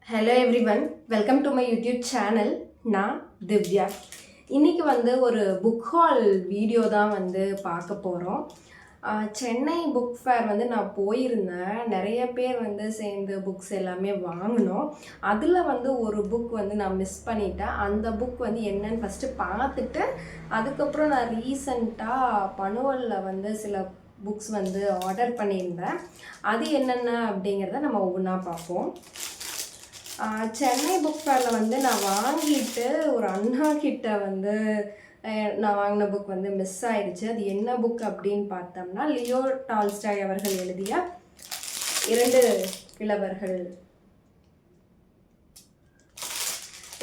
Hello everyone, welcome to my YouTube channel. நான் திவ்யா. இன்றைக்கி ஒரு புக் ஹால் வீடியோ தான் பார்க்க போகிறோம். சென்னை புக் ஃபேர் நான் போயிருந்தேன். நிறைய பேர் சேர்ந்து புக்ஸ் எல்லாமே வாங்கினோம். அதில் ஒரு புக் நான் மிஸ் பண்ணிட்டேன். அந்த புக் என்னன்னு ஃபஸ்ட்டு பார்த்துட்டு அதுக்கப்புறம் நான் ரீசண்டாக பனுவலில் சில புக்ஸ் ஆர்டர் பண்ணியிருந்தேன். அது என்னென்ன அப்படிங்கிறத நம்ம ஒவ்வொன்றா பார்ப்போம். சென்னை புக் ஃபேரில் நான் வாங்கிட்டு ஒரு அண்ணா கிட்ட நான் வாங்கின புக் மிஸ் ஆயிடுச்சு. அது என்ன புக் அப்படின்னு பார்த்தோம்னா, லியோ டால்ஸ்டாய் அவர்கள் எழுதிய 2 கிழவர்கள்.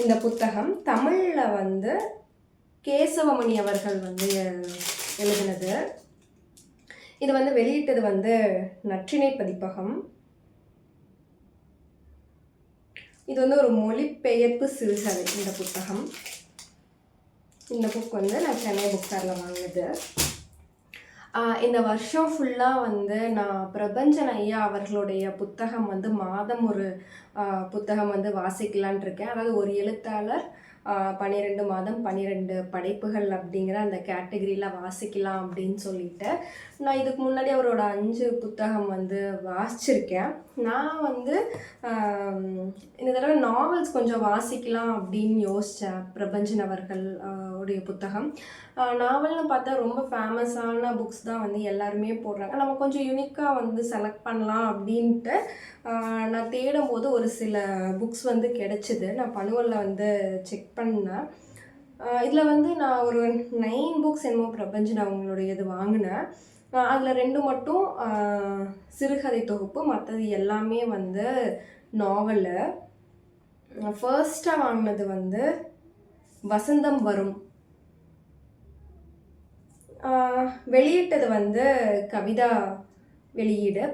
இந்த புத்தகம் தமிழில் கேசவமணி அவர்கள் எழுதினது. இது வெளியிட்டது நற்றிணை பதிப்பகம். இது ஒரு மொழிபெயர்ப்பு சிறுகதை. இந்த புத்தகம், இந்த புக் நான் சென்னை புக் ஃபேரில் வாங்கினது. இந்த வருஷம் ஃபுல்லாக நான் பிரபஞ்சன் ஐயா அவர்களுடைய புத்தகம் மாதம் ஒரு புத்தகம் வாசிக்கலான் இருக்கேன். அதாவது ஒரு எழுத்தாளர் 12 மாதம் 12 படைப்புகள் அப்படிங்கிற அந்த கேட்டகரியில் வாசிக்கலாம் அப்படின்னு சொல்லிட்டு நான் இதுக்கு முன்னாடி அவரோட 5 புத்தகம் வாசிச்சிருக்கேன். நான் இந்த தடவை நாவல்ஸ் கொஞ்சம் வாசிக்கலாம் அப்படின்னு யோசித்தேன். பிரபஞ்சன் அவர்கள் உடைய புத்தகம் நாவல்னு பார்த்தா ரொம்ப ஃபேமஸான புக்ஸ் தான் எல்லாருமே போடுறாங்க. நம்ம கொஞ்சம் யூனிக்காக செலக்ட் பண்ணலாம் அப்படின்ட்டு நான் தேடும்போது ஒரு சில புக்ஸ் கிடச்சிது. நான் பனுவலில் செக் பண்ணேன். இதில் நான் ஒரு 9 புக்ஸ் என்னமோ பிரபஞ்சன் அவங்களுடைய இது வாங்கினேன். அதில் 2 மட்டும் சிறுகதை தொகுப்பு, மற்றது எல்லாமே நாவலு. ஃபர்ஸ்ட்டாக வாங்கினது வசந்தம் வரும். வெளியிட்டது கவிதா வெளியீடு.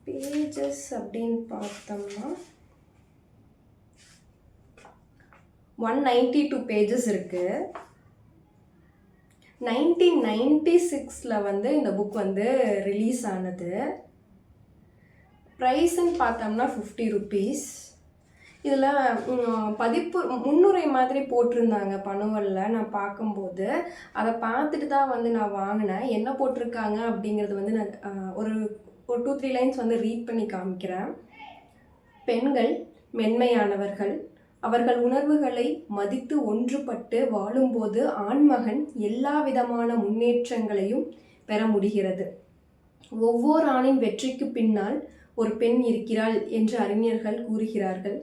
பேஜஸ் அப்படின்னு பார்த்தோம்னா 192 பேஜஸ் இருக்குது. 1996 இந்த புக் ரிலீஸ் ஆனது. ப்ரைஸ்ன்னு பார்த்தோம்னா 50 ருபீஸ். இதில் பதிப்பு முன்னுரை மாதிரி போட்டிருந்தாங்க பனுவலில். நான் பார்க்கும்போது அதை பார்த்துட்டு தான் நான் வாங்கினேன். என்ன போட்டிருக்காங்க அப்படிங்கிறது நான் ஒரு 2-3 லைன்ஸ் ரீட் பண்ணி காமிக்கிறேன். பெண்கள் மென்மையானவர்கள். அவர்கள் உணர்வுகளை மதித்து ஒன்றுபட்டு வாழும்போது ஆண்மகன் எல்லா விதமான முன்னேற்றங்களையும் பெற முடிகிறது. ஒவ்வொரு ஆணின் வெற்றிக்கு பின்னால் ஒரு பெண் இருக்கிறாள் என்று அறிஞர்கள் கூறுகிறார்கள்.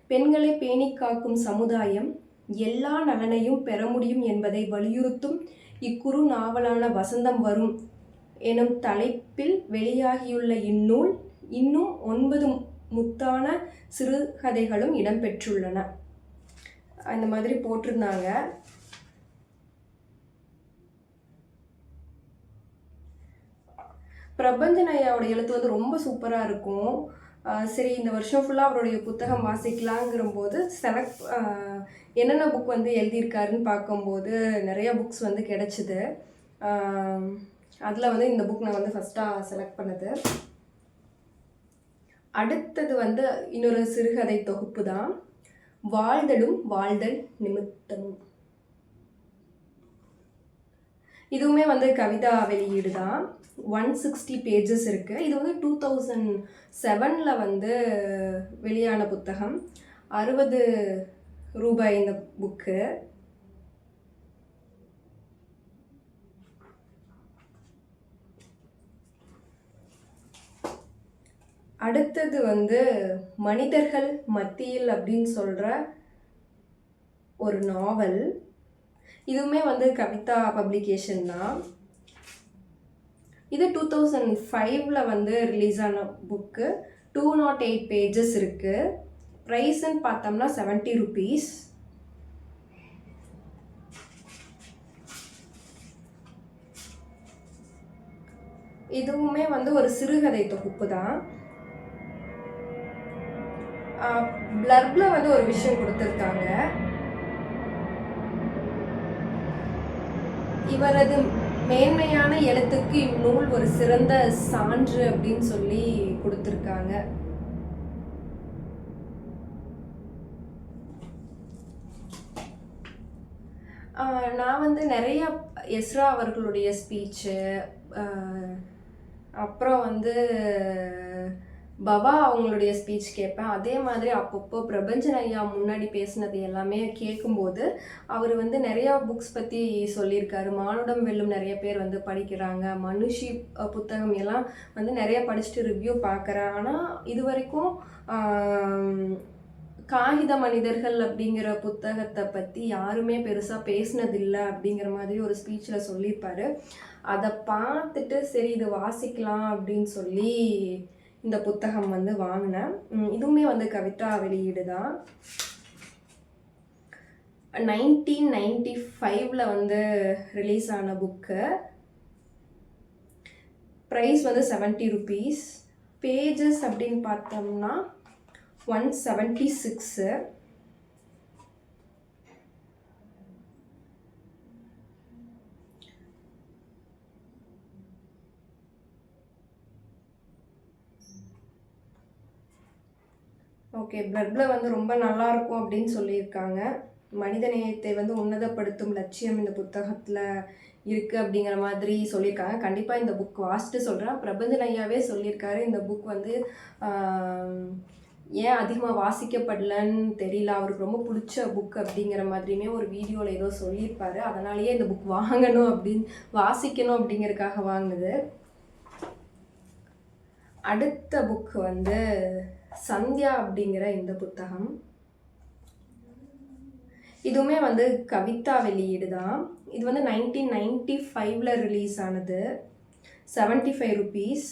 பெண்களை பேணி காக்கும் சமுதாயம் எல்லா நலனையும் பெற முடியும் என்பதை வலியுறுத்தும் இக்குறு நாவலான வசந்தம் வரும் எனும் தலைப்பில் வெளியாகியுள்ள இந்நூல் இன்னும் 9 முத்தான சிறுகதைகளும் இடம்பெற்றுள்ளன. அந்த மாதிரி போட்டிருந்தாங்க. பிரபஞ்சன் ஐயாவோட எழுத்து ரொம்ப சூப்பராக இருக்கும். சரி, இந்த வருஷம் ஃபுல்லாக அவருடைய புத்தகம் வாசிக்கலாங்கிற போது செலக்ட் என்னென்ன புக் எழுதியிருக்காருன்னு பார்க்கும்போது நிறைய புக்ஸ் கிடச்சிது. அதில் இந்த புக் நான் ஃபஸ்ட்டாக செலக்ட் பண்ணது. அடுத்தது இன்னொரு சிறுகதை தொகுப்பு தான், வாழ்தலும் வாழ்தல் நிமித்தமும். இதுவுமே கவிதா வெளியீடு தான். 160 பேஜஸ் இருக்குது. இது 2007 வெளியான புத்தகம். 60 ரூபாய் இந்த புக்கு. அடுத்தது மனிதர்கள் மத்தியில் அப்படின்னு சொல்கிற ஒரு நாவல். இதுவுமே கவிதா பப்ளிகேஷன் தான். இது 2005 ரிலீஸ் ஆன புக்கு. 208 பேஜஸ் இருக்குது. ப்ரைஸ்ன்னு பார்த்தோம்னா 70 ருபீஸ். இதுவுமே ஒரு சிறுகதை தொகுப்பு தான். பிளர்பில் ஒரு விஷயம் கொடுத்துருக்காங்க. இவரது மேன்மையான எழுத்துக்கு இந்நூல் ஒரு சிறந்த சான்று அப்படின்னு சொல்லி கொடுத்துருக்காங்க. நான் வந்து நிறைய எஸ்ரா அவர்களுடைய ஸ்பீச்சு, அப்புறம் வந்து பவா அவங்களுடைய ஸ்பீச் கேட்பேன். அதே மாதிரி அப்பப்போ பிரபஞ்சன் ஐயா முன்னாடி பேசினது எல்லாமே கேட்கும்போது அவர் வந்து நிறையா புக்ஸ் பற்றி சொல்லியிருக்காரு. மானுடம் வெல்லும் நிறைய பேர் வந்து படிக்கிறாங்க. மனுஷி புத்தகம் எல்லாம் வந்து நிறைய படிச்சுட்டு ரிவ்யூ பார்க்குறேன். ஆனால் இது வரைக்கும் காகித மனிதர்கள் அப்படிங்கிற புத்தகத்தை பற்றி யாருமே பெருசாக பேசினதில்லை அப்படிங்கிற மாதிரி ஒரு ஸ்பீச்சில் சொல்லியிருப்பாரு. அதை பார்த்துட்டு சரி இது வாசிக்கலாம் அப்படின்னு சொல்லி இந்த புத்தகம் வந்து வாங்கினேன். இதுவுமே வந்து கவிதா வெளியீடு தான். 1995 வந்து ரிலீஸ் ஆன புக்கு. ப்ரைஸ் வந்து 70 rupees. பேஜஸ் அப்படின்னு பார்த்தோம்னா 176. ஓகே, பிளட்டில் வந்து ரொம்ப நல்லாயிருக்கும் அப்படின்னு சொல்லியிருக்காங்க. மனிதநேயத்தை வந்து உன்னதப்படுத்தும் லட்சியம் இந்த புத்தகத்தில் இருக்குது அப்படிங்கிற மாதிரி சொல்லியிருக்காங்க. கண்டிப்பாக இந்த புக் வாசிட்டு சொல்கிறேன். பிரபஞ்சன் ஐயாவே சொல்லியிருக்காரு இந்த புக் வந்து ஏன் அதிகமாக வாசிக்கப்படலன்னு தெரியல, அவருக்கு ரொம்ப பிடிச்ச புக் அப்படிங்கிற மாதிரியுமே ஒரு வீடியோவில் ஏதோ சொல்லியிருப்பாரு. அதனாலேயே இந்த புக் வாங்கணும் வாசிக்கணும் அப்படிங்கிறதுக்காக வாங்கினது. அடுத்த புக் வந்து சந்தியா அப்படிங்கிற இந்த புத்தகம். இதுவுமே வந்து கவிதா வெளியீடு தான். இது வந்து 1995 ரிலீஸ் ஆனது. 75 rupees.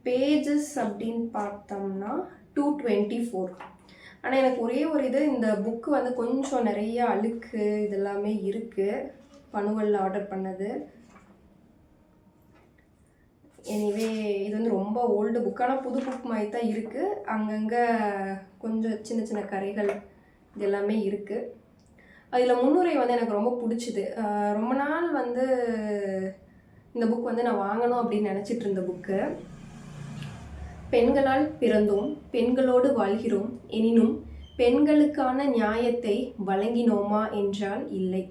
பேஜஸ் அப்படின்னு பார்த்தோம்னா 224. ஆனால் எனக்கு ஒரே ஒரு இது, இந்த புக்கு வந்து கொஞ்சம் நிறைய அழுக்கு இதெல்லாமே இருக்குது. பனுவலில் ஆர்டர் பண்ணது. எனிவே இது வந்து ரொம்ப ஓல்டு புக். ஆனால் புது புக் மாதிரி தான் இருக்குது. அங்கங்கே கொஞ்சம் சின்ன சின்ன கரைகள் இது எல்லாமே இருக்குது. அதில் முன்னுரை வந்து எனக்கு ரொம்ப பிடிச்சிது. ரொம்ப நாள் வந்து இந்த புக் வந்து நான் வாங்கணும் அப்படின்னு நினச்சிட்டு இருந்த புக்கு. பெண்களால் பிறந்தோம், பெண்களோடு வாழ்கிறோம், எனினும் பெண்களுக்கான நியாயத்தை வழங்கினோமா என்றால் இல்லை.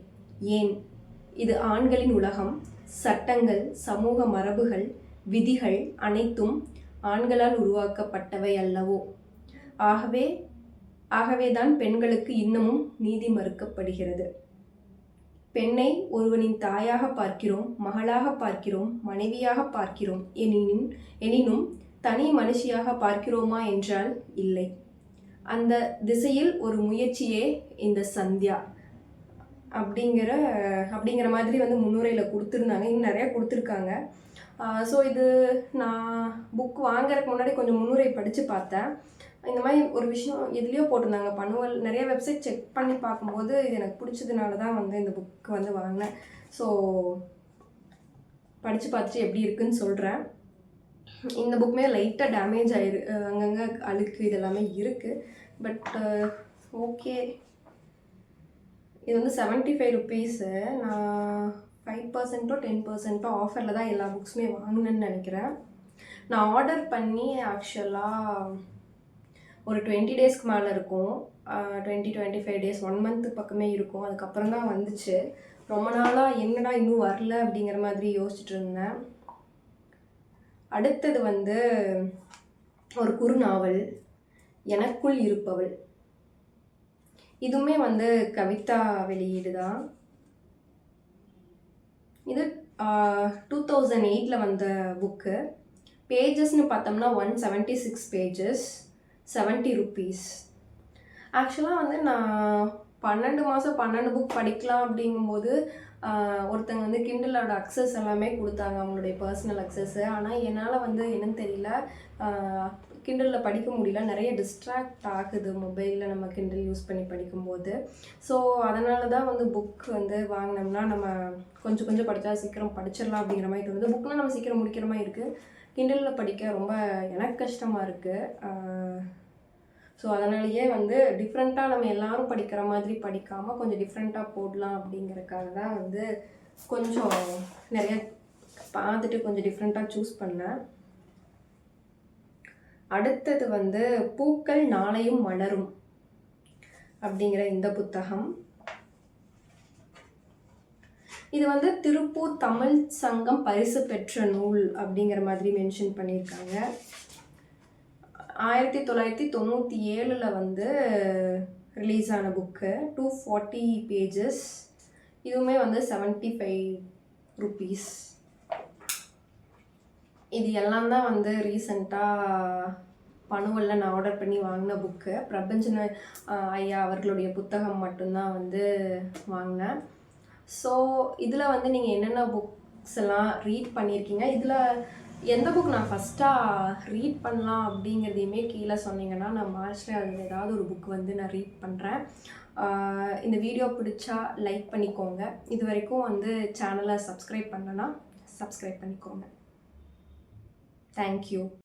ஏன்? இது ஆண்களின் உலகம். சட்டங்கள், சமூக மரபுகள், விதிகள் அனைத்தும் ஆண்களால் உருவாக்கப்பட்டவை அல்லவோ? ஆகவேதான் பெண்களுக்கு இன்னமும் நீதி மறுக்கப்படுகிறது. பெண்ணை ஒருவனின் தாயாக பார்க்கிறோம், மகளாக பார்க்கிறோம், மனைவியாக பார்க்கிறோம். எனினும் தனி மனுஷியாக பார்க்கிறோமா என்றால் இல்லை. அந்த திசையில் ஒரு முயற்சியே இந்த சந்தியா அப்படிங்கிற மாதிரி வந்து முன்னுரையில் கொடுத்துருந்தாங்க. இன்னும் நிறையா கொடுத்துருக்காங்க. ஸோ இது நான் புக் வாங்குறதுக்கு முன்னாடி கொஞ்சம் முன்னுரை படித்து பார்த்தேன். இந்த மாதிரி ஒரு விஷயம் எதுலேயோ போட்டிருந்தாங்க. பனுவல் நிறைய வெப்சைட் செக் பண்ணி பார்க்கும்போது இது எனக்கு பிடிச்சதுனால தான் வந்து இந்த புக்கு வந்து வாங்கினேன். ஸோ படித்து பார்த்துட்டு எப்படி இருக்குன்னு சொல்கிறேன். இந்த புக்குமே லைட்டாக டேமேஜ் அங்கங்கே அழுக்கு இதெல்லாமே இருக்குது. But okay. இது வந்து 75 rupees. நான் 5%ஓ 10%ஓ ஆஃபரில் தான் எல்லா புக்ஸுமே வாங்கினேன்னு நினைக்கிறேன். நான் ஆர்டர் பண்ணி ஆக்சுவலாக ஒரு 20 daysக்கு மேலே இருக்கும். 20-25 days, 1 month பக்கமே இருக்கும். அதுக்கப்புறம் தான் வந்துச்சு. ரொம்ப நாளாக என்னடா இன்னும் வரல அப்படிங்கிற மாதிரி யோசிச்சுட்டு இருந்தேன். அடுத்தது வந்து ஒரு குறுநாவல், எனக்குள் இருப்பவள். இதுவுமே வந்து கவிதா வெளியீடு தான். இது 2008 வந்த புக்கு. பேஜஸ்ன்னு பார்த்தோம்னா 176 pages, 70 rupees. ஆக்சுவலாக வந்து நான் 12 மாதம் 12 புக் படிக்கலாம் அப்படிங்கும்போது ஒருத்தங்க வந்து கிண்டலோட அக்சஸ் எல்லாமே கொடுத்தாங்க, அவங்களுடைய பர்சனல் அக்சஸ்ஸு. ஆனால் என்னால் வந்து என்னன்னு தெரியல, கிண்டலில் படிக்க முடியல. நிறைய டிஸ்ட்ராக்ட் ஆகுது மொபைலில் நம்ம கிண்டல் யூஸ் பண்ணி படிக்கும்போது. ஸோ அதனால தான் வந்து புக் வந்து வாங்கினோம்னா நம்ம கொஞ்சம் கொஞ்சம் படித்தா சீக்கிரம் படிச்சிடலாம் அப்படிங்கிற மாதிரி தோணுது. புக்கெலாம் நம்ம சீக்கிரம் முடிக்கிற மாதிரி இருக்குது. கிண்டலில் படிக்க ரொம்ப எனக்கு கஷ்டமாக இருக்குது. ஸோ அதனாலேயே வந்து டிஃப்ரெண்ட்டாக நம்ம எல்லோரும் படிக்கிற மாதிரி படிக்காமல் கொஞ்சம் டிஃப்ரெண்ட்டாக போடலாம் அப்படிங்கிறதுக்காக தான் வந்து கொஞ்சம் நிறைய பார்த்துட்டு கொஞ்சம் டிஃப்ரெண்ட்டாக சூஸ் பண்ணேன். அடுத்தது வந்து பூக்கள் நாளையும் மலரும் அப்படிங்கிற இந்த புத்தகம். இது வந்து திருப்பூர் தமிழ் சங்கம் பரிசு பெற்ற நூல் அப்படிங்கிற மாதிரி மென்ஷன் பண்ணியிருக்காங்க. 1997 வந்து ரிலீஸ் ஆன புக்கு. 240 பேஜஸ். இதுவுமே வந்து 75 rupees. இது எல்லாம் தான் வந்து ரீசெண்டாக பனுவலில் நான் ஆர்டர் பண்ணி வாங்கின புக்கு. பிரபஞ்சன ஐயா அவர்களுடைய புத்தகம் மட்டும்தான் வந்து வாங்கினேன். ஸோ இதில் வந்து நீங்கள் என்னென்ன புக்ஸ் எல்லாம் ரீட் பண்ணியிருக்கீங்க, இதில் எந்த புக் நான் ஃபஸ்ட்டாக ரீட் பண்ணலாம் அப்படிங்கிறதையுமே கீழே சொன்னீங்கன்னா நான் மார்ச்சில் அதில் ஏதாவது ஒரு புக் வந்து நான் ரீட் பண்ணுறேன். இந்த வீடியோ பிடிச்சா லைக் பண்ணிக்கோங்க. இது வரைக்கும் வந்து சேனலை சப்ஸ்கிரைப் பண்ணலன்னா சப்ஸ்கிரைப் பண்ணிக்கோங்க. தேங்க்யூ.